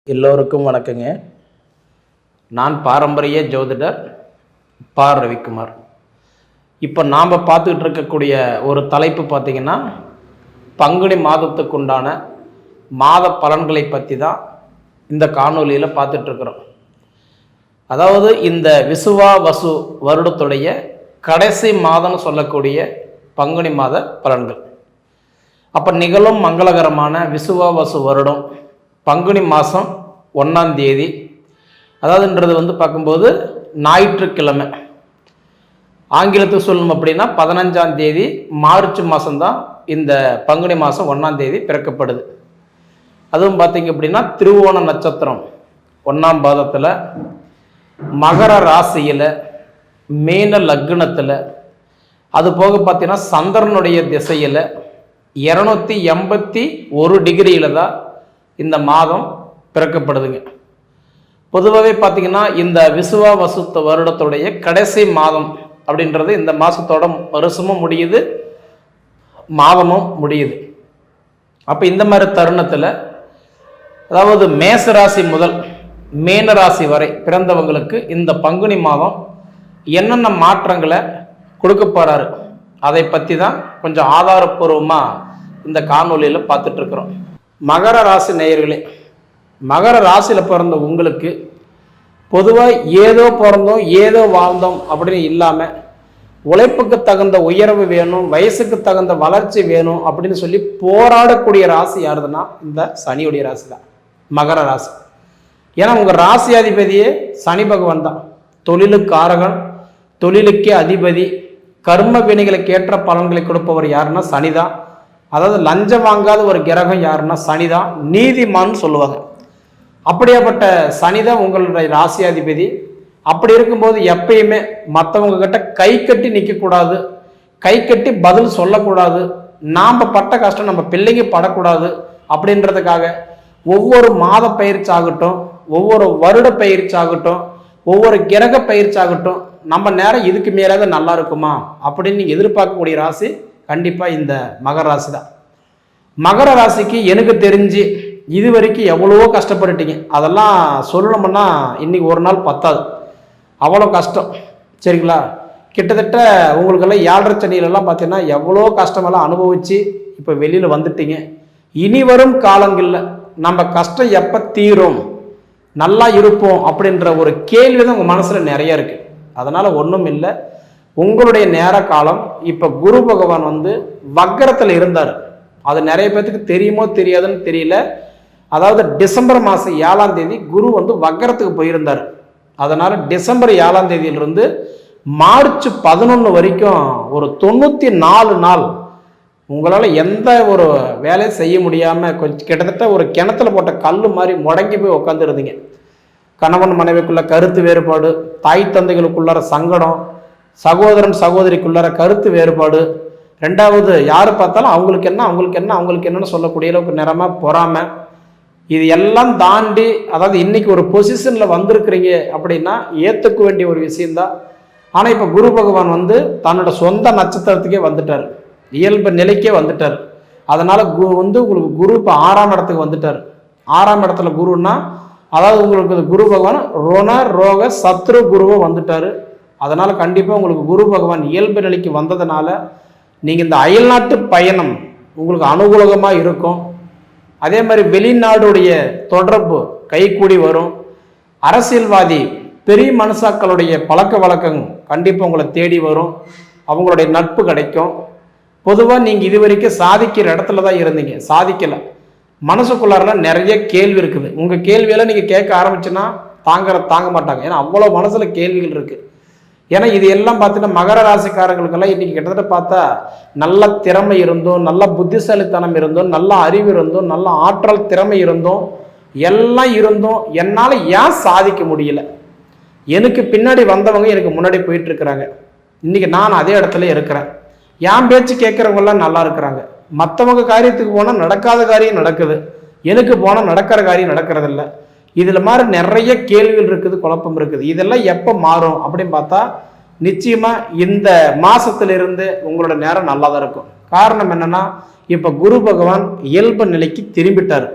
எல்லோருக்கும் வணக்கங்க. நான் பாரம்பரிய ஜோதிடர் பா. ரவிக்குமார். இப்போ நாம் பார்த்துக்கிட்டு இருக்கக்கூடிய ஒரு தலைப்பு பார்த்திங்கன்னா, பங்குனி மாதத்துக்கு உண்டான மாத பலன்களை பற்றி தான் இந்த காணொலியில் பார்த்துட்ருக்குறோம். அதாவது இந்த விசுவாவசு வருடத்துடைய கடைசி மாதம்னு சொல்லக்கூடிய பங்குனி மாத பலன்கள். அப்போ நிகழும் மங்களகரமான விசுவாவசு வருடம் பங்குனி மாதம் 1ஆம் தேதி, அதாவதுன்றது பார்க்கும்போது ஞாயிற்றுக்கிழமை. ஆங்கிலத்துக்கு சொல்லணும் அப்படின்னா 15ஆம் தேதி மார்ச் மாதம்தான் இந்த பங்குனி மாதம் 1ஆம் தேதி பிறக்கப்படுது. அதுவும் பார்த்திங்க அப்படின்னா திருவோண நட்சத்திரம் 1ஆம் பாதத்தில், மகர ராசியில், மீன லக்னத்தில், அது போக பார்த்தீங்கன்னா சந்திரனுடைய திசையில் 281 டிகிரியில் தான் இந்த மாதம் பிறக்கப்படுதுங்க. பொதுவாகவே பார்த்திங்கன்னா இந்த விசுவாவசு வருடத்துடைய கடைசி மாதம் அப்படின்றது இந்த மாதத்தோட வருஷமும் முடியுது, மாதமும் முடியுது. அப்போ இந்த மாதிரி தருணத்தில், அதாவது மேசராசி முதல் மீனராசி வரை பிறந்தவங்களுக்கு இந்த பங்குனி மாதம் என்னென்ன மாற்றங்களை கொடுக்க போகிறாரு அதை பற்றி தான் கொஞ்சம் ஆதாரப்பூர்வமாக இந்த காணொலியில் பார்த்துட்ருக்குறோம். மகர ராசி நேயர்களே, மகர ராசியில் பிறந்த உங்களுக்கு பொதுவாக ஏதோ பிறந்தோம் ஏதோ வாழ்ந்தோம் அப்படின்னு இல்லாமல் உழைப்புக்கு தகுந்த உயர்வு வேணும், வயசுக்கு தகுந்த வளர்ச்சி வேணும் அப்படின்னு சொல்லி போராடக்கூடிய ராசி யாருதுன்னா இந்த சனியுடைய ராசி தான், மகர ராசி. ஏன்னா உங்கள் ராசி அதிபதியே சனி பகவான் தான். தொழிலுக்காரகன், தொழிலுக்கே அதிபதி, கர்ம வினைகளுக்கு ஏற்ற பலன்களை கொடுப்பவர் யாருன்னா சனிதான். அதாவது லஞ்சம் வாங்காத ஒரு கிரகம் யாருன்னா சனிதான், நீதிமான்னு சொல்லுவாங்க. அப்படியாப்பட்ட சனிதான் உங்களுடைய ராசியாதிபதி. அப்படி இருக்கும்போது எப்பயுமே மற்றவங்க கிட்ட கை கட்டி நிற்கக்கூடாது, கை கட்டி பதில் சொல்லக்கூடாது, நாம் பட்ட கஷ்டம் நம்ம பிள்ளைங்க படக்கூடாது அப்படின்றதுக்காக ஒவ்வொரு மாத பயிற்சி ஆகட்டும், ஒவ்வொரு வருட பயிற்சி ஆகட்டும், ஒவ்வொரு கிரக பயிற்சி ஆகட்டும், நம்ம நேரம் இதுக்கு மேலாவது நல்லா இருக்குமா அப்படின்னு நீங்கள் எதிர்பார்க்கக்கூடிய ராசி கண்டிப்பாக இந்த மகர ராசி தான். மகர ராசிக்கு எனக்கு தெரிஞ்சு இது வரைக்கும் எவ்வளவோ கஷ்டப்பட்டுட்டீங்க. அதெல்லாம் சொல்லணும்னா இன்னைக்கு ஒரு நாள் பத்தாது, அவ்வளோ கஷ்டம். சரிங்களா? கிட்டத்தட்ட உங்களுக்கெல்லாம் 7.5 சனியிலெல்லாம் பார்த்தீங்கன்னா எவ்வளோ கஷ்டமெல்லாம் அனுபவித்து இப்போ வெளியில் வந்துட்டீங்க. இனி வரும் காலங்களில் நம்ம கஷ்டம் எப்போ தீரும், நல்லா இருப்போம் அப்படின்ற ஒரு கேள்வி தான் உங்கள் மனசில் நிறைய இருக்குது. அதனால் ஒன்றும் இல்லை, உங்களுடைய நேர காலம் இப்போ குரு பகவான் வக்கரத்தில் இருந்தார். அது நிறைய பேர்த்துக்கு தெரியுமோ தெரியாதுன்னு தெரியல. அதாவது டிசம்பர் மாதம் 7ஆம் தேதி குரு வக்கரத்துக்கு போயிருந்தார். அதனால் டிசம்பர் 7ஆம் தேதியிலிருந்து மார்ச் 11 வரைக்கும் ஒரு 94 நாள் உங்களால் எந்த ஒரு வேலையும் செய்ய முடியாமல் கொஞ்சம் கிட்டத்தட்ட ஒரு கிணத்துல போட்ட கல் மாதிரி முடங்கி போய் உட்காந்துருந்தீங்க. கணவன் மனைவிக்குள்ள கருத்து வேறுபாடு, தாய் தந்தைகளுக்குள்ளார சங்கடம், சகோதரன் சகோதரிக்குள்ளார கருத்து வேறுபாடு, ரெண்டாவது யார் பார்த்தாலும் அவங்களுக்கு என்ன அவங்களுக்கு என்ன அவங்களுக்கு என்னன்னு சொல்லக்கூடிய அளவுக்கு நிறமாக பொறாமை, இது எல்லாம் தாண்டி அதாவது இன்னைக்கு ஒரு பொசிஷனில் வந்திருக்கிறீங்க அப்படின்னா ஏற்றுக்க வேண்டிய ஒரு விஷயந்தான். ஆனால் இப்போ குரு பகவான் தன்னோட சொந்த நட்சத்திரத்துக்கே வந்துட்டார், இயல்பு நிலைக்கே வந்துட்டார். அதனால் உங்களுக்கு குரு இப்போ 6ஆம் இடத்துக்கு வந்துட்டார். 6ஆம் இடத்துல குருன்னா அதாவது உங்களுக்கு குரு பகவான் ரோண ரோக சத்ரு குருவை வந்துட்டார். அதனால் கண்டிப்பாக உங்களுக்கு குரு பகவான் இயல்பு நிலைக்கு வந்ததுனால நீங்கள் இந்த அயல்நாட்டு பயணம் உங்களுக்கு அனுகூலமாக இருக்கும். அதே மாதிரி வெளிநாடுடைய தொடர்பு கைகூடி வரும். அரசியல்வாதி பெரிய மனுஷாக்களுடைய பழக்க வழக்கம் கண்டிப்பாக உங்களை தேடி வரும், அவங்களுடைய நட்பு கிடைக்கும். பொதுவாக நீங்கள் இது வரைக்கும் சாதிக்கிற இடத்துல தான் இருந்தீங்க, சாதிக்கலை. மனசுக்குள்ளார நிறைய கேள்வி இருக்குது. உங்கள் கேள்வியெல்லாம் நீங்கள் கேட்க ஆரம்பிச்சுன்னா தாங்க மாட்டாங்க. ஏன்னா அவ்வளோ மனசில் கேள்விகள் இருக்குது. ஏன்னா இது எல்லாம் பார்த்தீங்கன்னா மகர ராசிக்காரங்களுக்கெல்லாம் இன்றைக்கி கிட்டத்தட்ட பார்த்தா நல்ல திறமை இருந்தும், நல்ல புத்திசாலித்தனம் இருந்தும், நல்ல அறிவு இருந்தும், நல்ல ஆற்றல் திறமை இருந்தும், எல்லாம் இருந்தும் என்னால் ஏன் சாதிக்க முடியல, எனக்கு பின்னாடி வந்தவங்க எனக்கு முன்னாடி போயிட்டுருக்குறாங்க, இன்றைக்கி நான் அதே இடத்துல இருக்கிறேன், என் பேச்சு கேட்குறவங்களாம் நல்லா இருக்கிறாங்க, மற்றவங்க காரியத்துக்கு போனால் நடக்காத காரியம் நடக்குது, எனக்கு போனால் நடக்கிற காரியம் நடக்கிறதில்ல, இதில் மாதிரி நிறைய கேள்விகள் இருக்குது, குழப்பம் இருக்குது. இதெல்லாம் எப்போ மாறும் அப்படின்னு பார்த்தா நிச்சயமாக இந்த மாதத்திலிருந்து உங்களோட நேரம் நல்லா தான் இருக்கும். காரணம் என்னென்னா இப்போ குரு பகவான் இயல்பு நிலைக்கு திரும்பிட்டார்.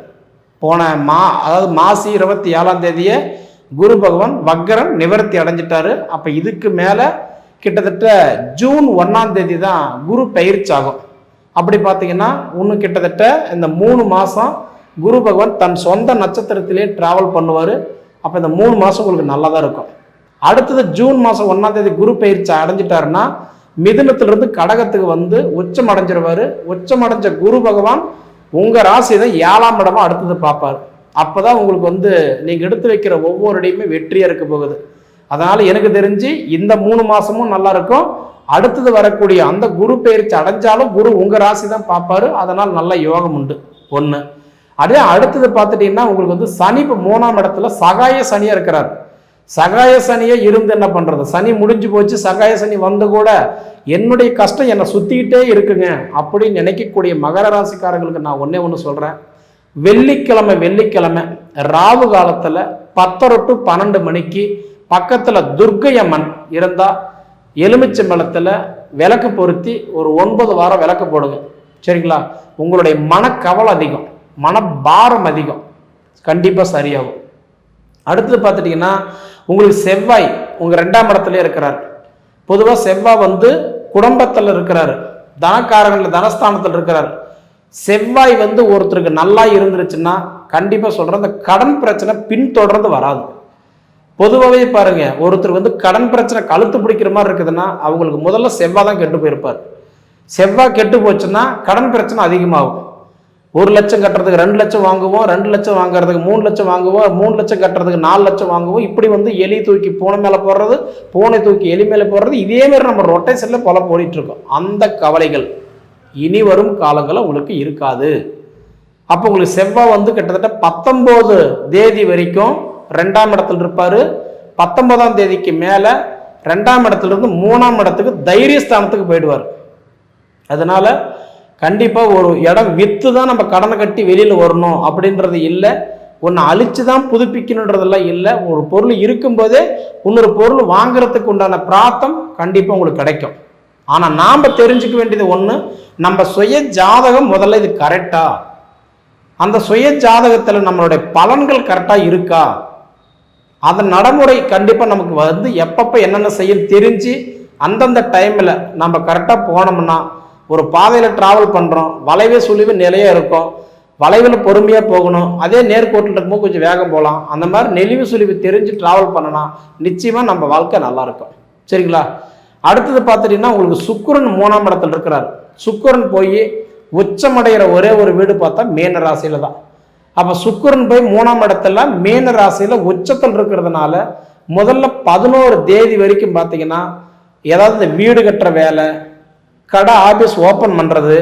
அதாவது மாசி 27ஆம் தேதியே குரு பகவான் வக்ரம் நிவர்த்தி அடைஞ்சிட்டாரு. அப்போ இதுக்கு மேலே கிட்டத்தட்ட ஜூன் 1ஆம் தேதி தான் குரு பயிற்சி ஆகும். அப்படி பார்த்தீங்கன்னா இன்னும் கிட்டத்தட்ட இந்த 3 மாதம் குரு பகவான் தன் சொந்த நட்சத்திரத்திலே டிராவல் பண்ணுவார். அப்போ இந்த 3 மாதம் உங்களுக்கு நல்லா தான் இருக்கும். அடுத்தது ஜூன் மாதம் 1ஆம் தேதி குரு பயிற்சி அடைஞ்சிட்டாருன்னா மிதுனத்திலிருந்து கடகத்துக்கு வந்து உச்சம் அடைஞ்சிருவார். உச்சம் அடைஞ்ச குரு பகவான் உங்கள் ராசி தான் 7ஆம் இடமா அடுத்தது பார்ப்பார். அப்போ தான் உங்களுக்கு வந்து நீங்கள் எடுத்து வைக்கிற ஒவ்வொரு இடையுமே வெற்றியாக இருக்க போகுது. அதனால் எனக்கு தெரிஞ்சு இந்த 3 மாதமும் நல்லா இருக்கும். அடுத்தது வரக்கூடிய அந்த குரு பயிற்சி அடைஞ்சாலும் குரு உங்கள் ராசி தான் பார்ப்பாரு. அதனால் நல்ல யோகம் உண்டு. ஒன்று. அதே அடுத்தது பார்த்துட்டிங்கன்னா உங்களுக்கு வந்து சனி இப்போ 3ஆம் இடத்துல சகாய சனியாக இருக்கிறார். சகாய சனியை இருந்து என்ன பண்ணுறது, சனி முடிஞ்சு போச்சு, சகாய சனி வந்து கூட என்னுடைய கஷ்டம் என்னை சுற்றிக்கிட்டே இருக்குங்க அப்படின்னு நினைக்கக்கூடிய மகர ராசிக்காரங்களுக்கு நான் ஒன்று சொல்கிறேன். வெள்ளிக்கிழமை ராவு காலத்தில் 10 to 12 மணிக்கு பக்கத்தில் துர்க்கை அம்மன் இருந்தால் எலுமிச்சம்பழத்தில் விளக்கு பொருத்தி ஒரு 9 வாரம் விளக்கு போடுங்க. சரிங்களா? உங்களுடைய மனக்கவலை அதிகம், மனபாரம் அதிகம், கண்டிப்பாக சரியாகும். அடுத்தது பார்த்துட்டிங்கன்னா உங்களுக்கு செவ்வாய் உங்கள் 2ஆம் இடத்துல இருக்கிறார். பொதுவாக செவ்வாய் வந்து குடும்பத்தில் இருக்கிறாரு, தனக்காரங்களில் தனஸ்தானத்தில் இருக்கிறார். செவ்வாய் வந்து ஒருத்தருக்கு நல்லா இருந்துருச்சுன்னா கண்டிப்பாக சொல்கிறேன் இந்த கடன் பிரச்சனை பின்தொடர்ந்து வராது. பொதுவாகவே பாருங்க, ஒருத்தர் வந்து கடன் பிரச்சனை கழுத்து பிடிக்கிற மாதிரி இருக்குதுன்னா அவங்களுக்கு முதல்ல செவ்வாய் தான் கெட்டு போயிருப்பார். செவ்வாய் கெட்டு போச்சுன்னா கடன் பிரச்சனை அதிகமாகும். 1 லட்சம் கட்டுறதுக்கு 2 லட்சம் வாங்குவோம், 2 லட்சம் வாங்குறதுக்கு 3 லட்சம் வாங்குவோம், 3 லட்சம் கட்டுறதுக்கு 4 லட்சம் வாங்குவோம். இப்படி வந்து எலி தூக்கி பூனை மேலே போடுறது, பூனை தூக்கி எலி மேலே போடுறது, இதே மாதிரி நம்ம ரொட்டேஷனில் போல போடிட்டு இருக்கோம். அந்த கவலைகள் இனி வரும் காலங்களில் உங்களுக்கு இருக்காது. அப்போ உங்களுக்கு செவ்வாய் வந்து கிட்டத்தட்ட 19 தேதி வரைக்கும் 2ஆம் இடத்துல இருப்பார். 19ஆம் தேதிக்கு மேலே 2ஆம் இடத்துல இருந்து 3ஆம் இடத்துக்கு தைரியஸ்தானத்துக்கு போயிடுவார். அதனால கண்டிப்பாக ஒரு இடம் விற்று தான் நம்ம கடனை கட்டி வெளியில் வரணும் அப்படின்றது இல்லை. ஒன்று அழிச்சு தான் புதுப்பிக்கணுன்றதெல்லாம் இல்லை. ஒரு பொருள் இருக்கும்போதே இன்னொரு பொருள் வாங்குறதுக்கு உண்டான பிரார்த்தம் கண்டிப்பாக உங்களுக்கு கிடைக்கும். ஆனால் நாம் தெரிஞ்சுக்க வேண்டியது ஒன்று, நம்ம சுய ஜாதகம் முதல்ல இது கரெக்டா, அந்த சுய ஜாதகத்தில் நம்மளுடைய பலன்கள் கரெக்டாக இருக்கா, அந்த நடைமுறை கண்டிப்பாக நமக்கு வந்து எப்பப்போ என்னென்ன செய்ய தெரிஞ்சு அந்தந்த டைமில் நம்ம கரெக்டாக போனோம்னா, ஒரு பாதையில் ட்ராவல் பண்ணுறோம், வளைவே சுழிவு நிலையாக இருக்கும், வளைவில் பொறுமையாக போகணும், அதே நேர்கோட்டில் இருக்கும்போது கொஞ்சம் வேகம் போகலாம். அந்த மாதிரி நெளிவு சுழிவு தெரிஞ்சு ட்ராவல் பண்ணனா நிச்சயமாக நம்ம வாழ்க்கை நல்லாயிருக்கும். சரிங்களா? அடுத்தது பார்த்துட்டிங்கன்னா உங்களுக்கு சுக்கிரன் 3ஆம் இடத்துல இருக்கிறார். சுக்கிரன் போய் உச்சமடைகிற ஒரே ஒரு வீடு பார்த்தா மீன ராசியில் தான். அப்போ சுக்கிரன் போய் 3ஆம் இடத்துல மீன ராசியில் உச்சத்தில் இருக்கிறதுனால முதல்ல 11 தேதி வரைக்கும் பார்த்தீங்கன்னா ஏதாவது இந்த வீடு கட்டுற வேலை, கடை ஆஃபீஸ் ஓப்பன் பண்ணுறது,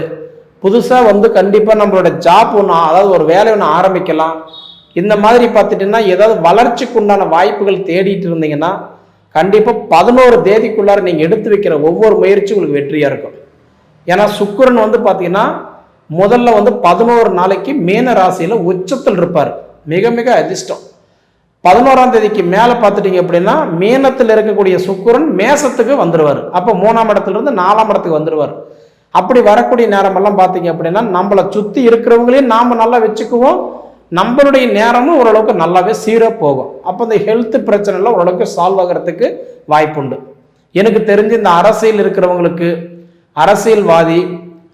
புதுசாக வந்து கண்டிப்பாக நம்மளோட ஜாப் ஒன்று, அதாவது ஒரு வேலை ஒன்று ஆரம்பிக்கலாம். இந்த மாதிரி பார்த்துட்டிங்கன்னா ஏதாவது வளர்ச்சிக்கு உண்டான வாய்ப்புகள் தேடிட்டு இருந்தீங்கன்னா கண்டிப்பாக 11 தேதிக்குள்ளார நீங்கள் எடுத்து வைக்கிற ஒவ்வொரு முயற்சியும் உங்களுக்கு வெற்றியாக இருக்கும். ஏன்னா சுக்கிரன் வந்து பார்த்தீங்கன்னா முதல்ல வந்து 11 நாளைக்கு மீன ராசியில் உச்சத்தில் இருப்பார். மிக மிக அதிர்ஷ்டம். 11ஆம் தேதிக்கு மேலே பார்த்துட்டிங்க அப்படின்னா மீனத்தில் இருக்கக்கூடிய சுக்கிரன் மேசத்துக்கு வந்துடுவார். அப்போ 3ஆம் இடத்துலேருந்து 4ஆம் இடத்துக்கு வந்துடுவார். அப்படி வரக்கூடிய நேரமெல்லாம் பார்த்தீங்க அப்படின்னா நம்மளை சுற்றி இருக்கிறவங்களையும் நாம் நல்லா வச்சுக்குவோம், நம்மளுடைய நேரமும் ஓரளவுக்கு நல்லாவே சீராக போகும். அப்போ இந்த ஹெல்த் பிரச்சனைலாம் ஓரளவுக்கு சால்வ் ஆகிறதுக்கு வாய்ப்புண்டு. எனக்கு தெரிஞ்சு இந்த அரசியல் இருக்கிறவங்களுக்கு, அரசியல்வாதி,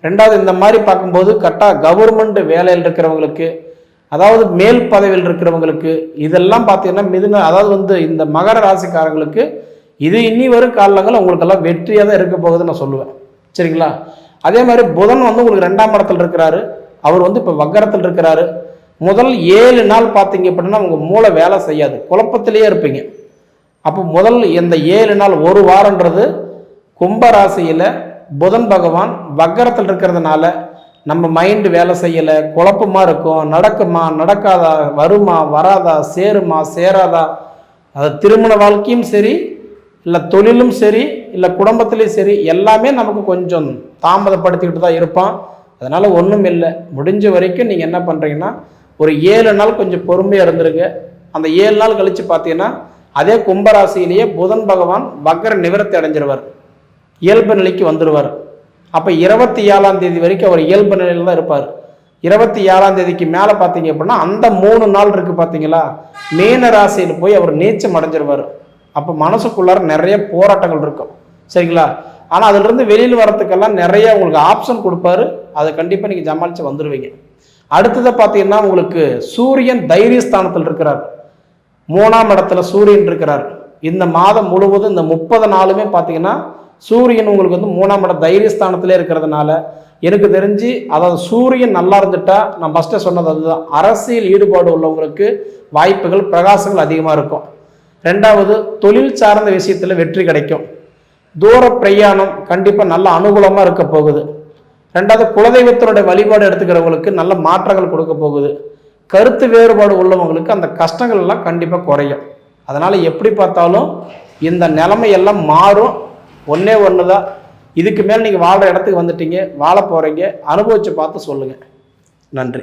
ரெண்டாவது இந்த மாதிரி பார்க்கும்போது கரெக்டாக கவர்மெண்ட் வேலையில் இருக்கிறவங்களுக்கு, அதாவது மேல் பதவியில் இருக்கிறவங்களுக்கு, இதெல்லாம் பார்த்தீங்கன்னா அதாவது வந்து இந்த மகர ராசிக்காரங்களுக்கு இது இன்னி வரும் காலங்கள் உங்களுக்கெல்லாம் வெற்றியாக தான் இருக்க போகுதுன்னு நான் சொல்லுவேன். சரிங்களா? அதே மாதிரி புதன் வந்து உங்களுக்கு 2ஆம் இடத்துல இருக்கிறாரு. அவர் வந்து இப்போ வக்கரத்தில் இருக்கிறாரு. முதல் 7 நாள் பார்த்தீங்க அப்படின்னா உங்கள் மூளை வேலை செய்யாது, குழப்பத்திலேயே இருப்பீங்க. அப்போ முதல் இந்த 7 நாள், ஒரு வாரன்றது கும்பராசியில் புதன் பகவான் வக்கரத்தில் இருக்கிறதுனால நம்ம மைண்டு வேலை செய்யலை, குழப்பமாக இருக்கும், நடக்குமா நடக்காதா, வருமா வராதா, சேருமா சேராதா, அது திருமண வாழ்க்கையும் சரி, இல்லை தொழிலும் சரி, இல்லை குடும்பத்திலையும் சரி, எல்லாமே நமக்கு கொஞ்சம் தாமதப்படுத்திக்கிட்டு தான் இருப்பான். அதனால் ஒன்றும் இல்லை, முடிஞ்ச வரைக்கும் நீங்கள் என்ன பண்ணுறீங்கன்னா ஒரு 7 நாள் கொஞ்சம் பொறுமையாக இருந்துருங்க. அந்த 7 நாள் கழித்து பார்த்தீங்கன்னா அதே கும்பராசியிலேயே புதன் பகவான் வக்கர நிவர்த்தி அடைஞ்சிருவார், இயல்பு நிலைக்கு வந்துடுவார். அப்போ 27ஆம் தேதி வரைக்கும் அவர் இயல்பு நிலையில் தான் இருப்பார். 27ஆம் தேதிக்கு மேலே பார்த்தீங்க அப்படின்னா அந்த 3 நாள் இருக்குது பார்த்தீங்களா, மீன ராசியில் போய் அவர் நீச்சம் அடைஞ்சிருவார். அப்போ மனசுக்குள்ளார நிறைய போராட்டங்கள் இருக்கும், சரிங்களா? ஆனால் அதிலிருந்து வெளியில் வரத்துக்கெல்லாம் நிறைய உங்களுக்கு ஆப்ஷன் கொடுப்பாரு. அதை கண்டிப்பாக நீங்கள் சமாளித்து வந்துடுவீங்க. அடுத்ததை பார்த்தீங்கன்னா உங்களுக்கு சூரியன் தைரியஸ்தானத்தில் இருக்கிறார், 3ஆம் இடத்துல சூரியன் இருக்கிறார். இந்த மாதம் முழுவதும் இந்த 30 நாளுமே பார்த்தீங்கன்னா சூரியன் உங்களுக்கு வந்து 3ஆம் இடம் தைரியஸ்தானத்திலே இருக்கிறதுனால எனக்கு தெரிஞ்சு, அதாவது சூரியன் நல்லா இருந்துட்டா, நான் ஃபஸ்ட்டே சொன்னது அதுதான், அரசியல் ஈடுபாடு உள்ளவங்களுக்கு வாய்ப்புகள் பிரகாசங்கள் அதிகமாக இருக்கும். 2வது தொழில் சார்ந்த விஷயத்தில் வெற்றி கிடைக்கும். தூர பிரயாணம் கண்டிப்பாக நல்ல அனுகூலமாக இருக்க போகுது. 2வது குலதெய்வத்தினுடைய வழிபாடு எடுத்துக்கிறவங்களுக்கு நல்ல மாற்றங்கள் கொடுக்க போகுது. கருத்து வேறுபாடு உள்ளவங்களுக்கு அந்த கஷ்டங்கள் எல்லாம் கண்டிப்பாக குறையும். அதனால் எப்படி பார்த்தாலும் இந்த நிலைமையெல்லாம் மாறும். ஒன்றே ஒன்று தான், இதுக்கு மேலே நீங்கள் வாழ்கிற இடத்துக்கு வந்துட்டீங்க, வாழ போகிறீங்க, அனுபவித்து பார்த்து சொல்லுங்கள். நன்றி.